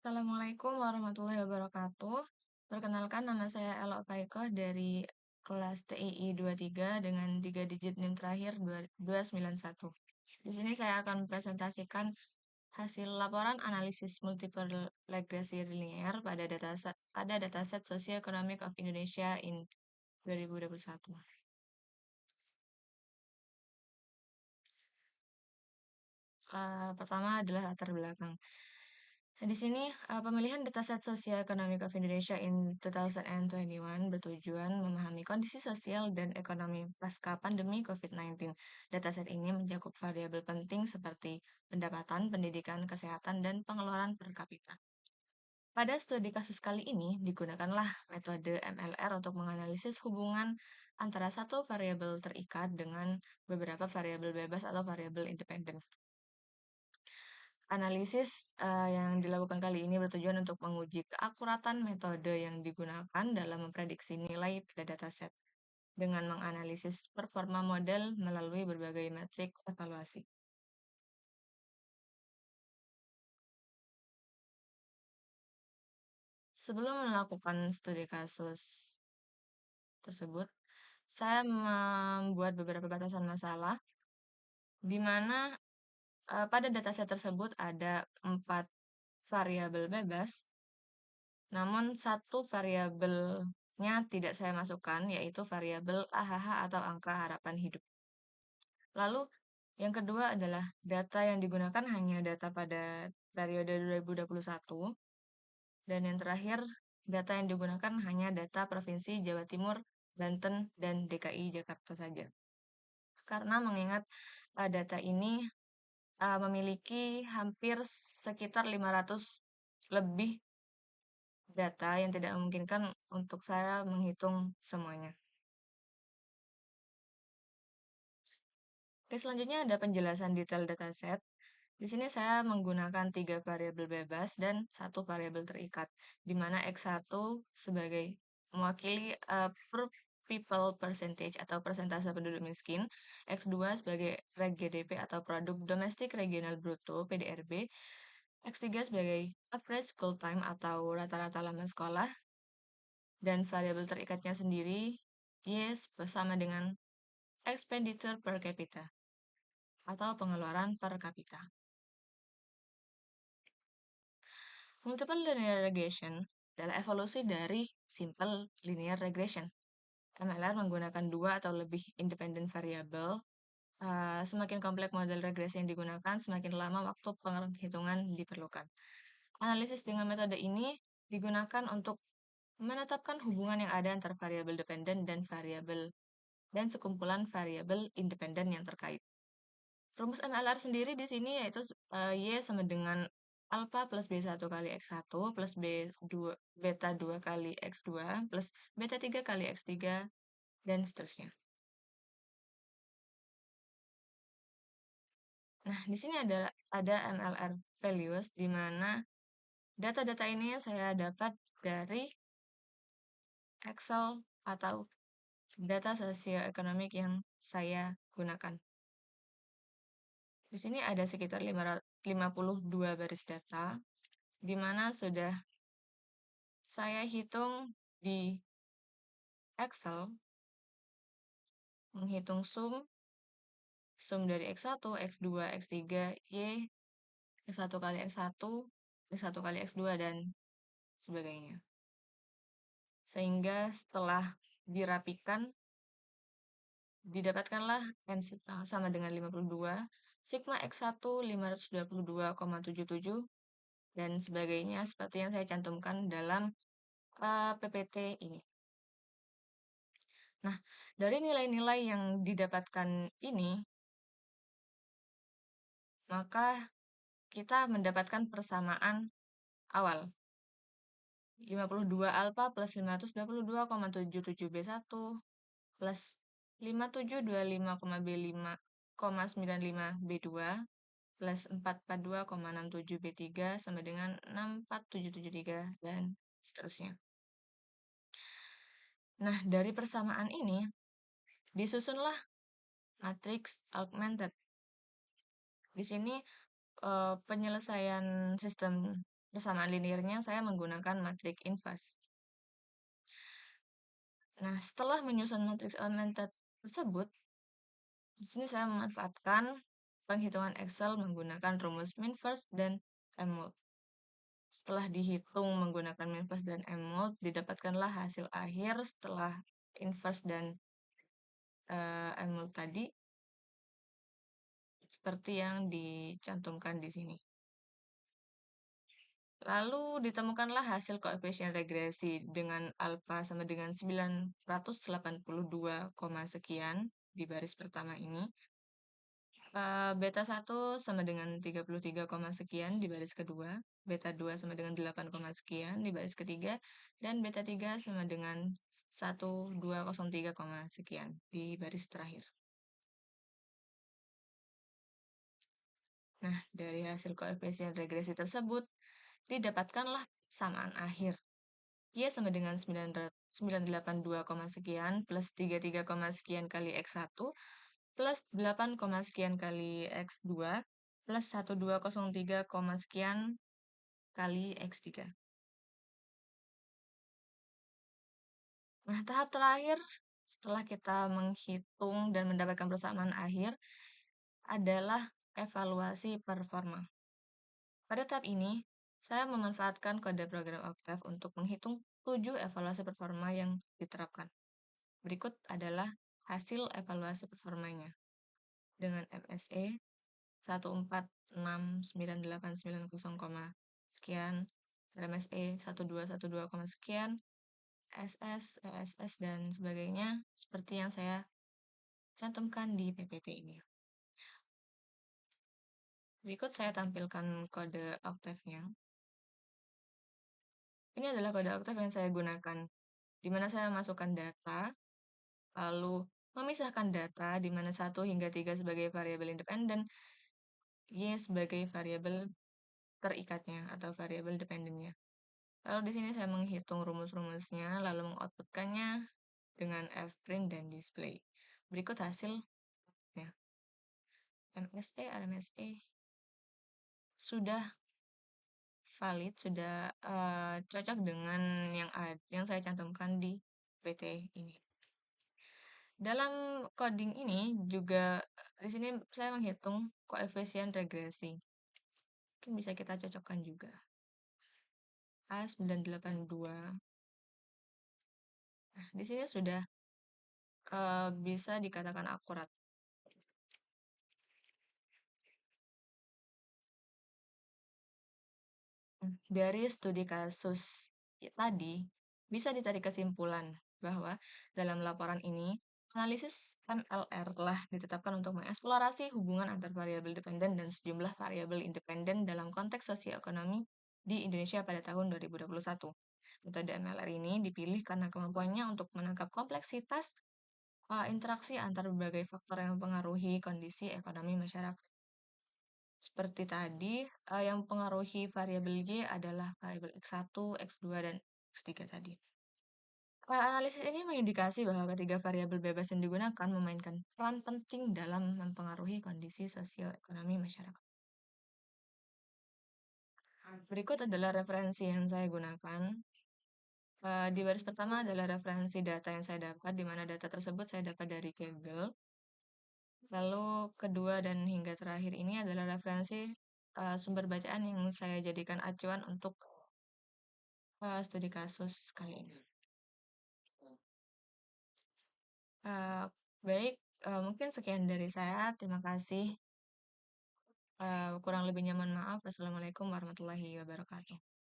Assalamualaikum warahmatullahi wabarakatuh. Perkenalkan nama saya Elo Faikoh dari kelas TII 23 dengan 3 digit NIM terakhir 291. Di sini saya akan mempresentasikan hasil laporan analisis multiple regresi linear pada dataset Socioeconomic of Indonesia in 2021. Pertama adalah latar belakang. Nah, di sini pemilihan dataset Socioeconomic of Indonesia in 2021 bertujuan memahami kondisi sosial dan ekonomi pasca pandemi COVID-19. Dataset ini mencakup variabel penting seperti pendapatan, pendidikan, kesehatan, dan pengeluaran per kapita. Pada studi kasus kali ini, digunakanlah metode MLR untuk menganalisis hubungan antara satu variabel terikat dengan beberapa variabel bebas atau variabel independen. Analisis yang dilakukan kali ini bertujuan untuk menguji keakuratan metode yang digunakan dalam memprediksi nilai pada dataset dengan menganalisis performa model melalui berbagai metrik evaluasi. Sebelum melakukan studi kasus tersebut, saya membuat beberapa batasan masalah di mana pada dataset tersebut ada 4 variabel bebas, namun satu variabelnya tidak saya masukkan, yaitu variabel AHH atau angka harapan hidup. Lalu, yang kedua adalah data yang digunakan hanya data pada periode 2021. Dan yang terakhir, data yang digunakan hanya data Provinsi Jawa Timur, Banten, dan DKI Jakarta saja. Karena mengingat data ini memiliki hampir sekitar 500 lebih data yang tidak memungkinkan untuk saya menghitung semuanya. Oke, selanjutnya ada penjelasan detail dataset. Di sini saya menggunakan 3 variabel bebas dan 1 variabel terikat, di mana X1 sebagai mewakili per people percentage atau persentase penduduk miskin, X2 sebagai reg GDP atau produk domestik regional bruto PDRB, X3 sebagai average school time atau rata-rata lama sekolah, dan variabel terikatnya sendiri Y bersama dengan expenditure per capita atau pengeluaran per kapita. Multiple linear regression adalah evolusi dari simple linear regression. MLR menggunakan 2 atau lebih independen variabel. Semakin kompleks model regresi yang digunakan, semakin lama waktu penghitungan diperlukan. Analisis dengan metode ini digunakan untuk menetapkan hubungan yang ada antara variabel dependen dan sekumpulan variabel independen yang terkait. Rumus MLR sendiri di sini yaitu Y sama dengan alpha plus B1 kali X1 plus beta 2 kali X2 plus beta 3 kali X3 dan seterusnya. Nah, di sini ada MLR values di mana data-data ini saya dapat dari Excel atau data sosioekonomik yang saya gunakan. Di sini ada sekitar 52 baris data, di mana sudah saya hitung di Excel, menghitung sum dari X1, X2, X3, Y, X1 kali X1, X1 kali X2, dan sebagainya. Sehingga setelah dirapikan, didapatkanlah N sama dengan 52, sigma X1 522,77, dan sebagainya seperti yang saya cantumkan dalam PPT ini. Nah, dari nilai-nilai yang didapatkan ini, maka kita mendapatkan persamaan awal. 52 alpha plus 522,77 B1 plus 5725,B5,95 B2 plus 442,67 B3 sama dengan 64773 dan seterusnya. Nah, dari persamaan ini disusunlah matriks augmented. Di sini penyelesaian sistem persamaan linearnya saya menggunakan matriks inverse. Nah, setelah menyusun matriks augmented tersebut, di sini saya memanfaatkan penghitungan Excel menggunakan rumus MinFirst dan MMult. Setelah dihitung menggunakan MinFirst dan MMult, didapatkanlah hasil akhir setelah inverse dan MMult tadi, seperti yang dicantumkan di sini. Lalu ditemukanlah hasil koefisien regresi dengan alfa sama dengan 982, sekian di baris pertama ini. Beta 1 sama dengan 33, sekian di baris kedua. Beta 2 sama dengan 8, sekian di baris ketiga. Dan beta 3 sama dengan 1203, sekian di baris terakhir. Nah, dari hasil koefisien regresi tersebut, didapatkanlah persamaan akhir. Y sama dengan 982, sekian plus 33, sekian kali X1 plus 8, sekian kali X2 plus 1203, sekian kali X3. Nah, tahap terakhir setelah kita menghitung dan mendapatkan persamaan akhir adalah evaluasi performa. Pada tahap ini, saya memanfaatkan kode program Octave untuk menghitung 7 evaluasi performa yang diterapkan. Berikut adalah hasil evaluasi performanya dengan MSE 1466990, sekian, RMSE 1212, sekian, SS, ESS, dan sebagainya seperti yang saya cantumkan di PPT ini. Berikut saya tampilkan kode Octave-nya. Ini adalah kode Octave yang saya gunakan, di mana saya masukkan data, lalu memisahkan data di mana 1 hingga 3 sebagai variabel independen, Y sebagai variabel terikatnya atau variabel dependennya. Lalu di sini saya menghitung rumus-rumusnya, lalu mengoutputkannya dengan fprint dan display. Berikut hasilnya. MSE, RMSE sudah valid, sudah cocok dengan yang saya cantumkan di PT ini. Dalam coding ini juga di sini saya menghitung koefisien regresi. Mungkin bisa kita cocokkan juga. A982. Nah, di sini sudah bisa dikatakan akurat. Dari studi kasus tadi, bisa ditarik kesimpulan bahwa dalam laporan ini, analisis MLR telah ditetapkan untuk mengeksplorasi hubungan antar variabel dependen dan sejumlah variabel independen dalam konteks sosioekonomi di Indonesia pada tahun 2021. Metode MLR ini dipilih karena kemampuannya untuk menangkap kompleksitas interaksi antar berbagai faktor yang mempengaruhi kondisi ekonomi masyarakat. Seperti tadi, yang mempengaruhi variabel Y adalah variabel X1, X2, dan X3 tadi. Analisis ini mengindikasi bahwa ketiga variabel bebas yang digunakan memainkan peran penting dalam mempengaruhi kondisi sosioekonomi masyarakat. Berikut adalah referensi yang saya gunakan. Di baris pertama adalah referensi data yang saya dapat, di mana data tersebut saya dapat dari Google. Lalu kedua dan hingga terakhir ini adalah referensi sumber bacaan yang saya jadikan acuan untuk studi kasus kali ini. Baik, mungkin sekian dari saya. Terima kasih. Kurang lebihnya mohon maaf. Wassalamualaikum warahmatullahi wabarakatuh.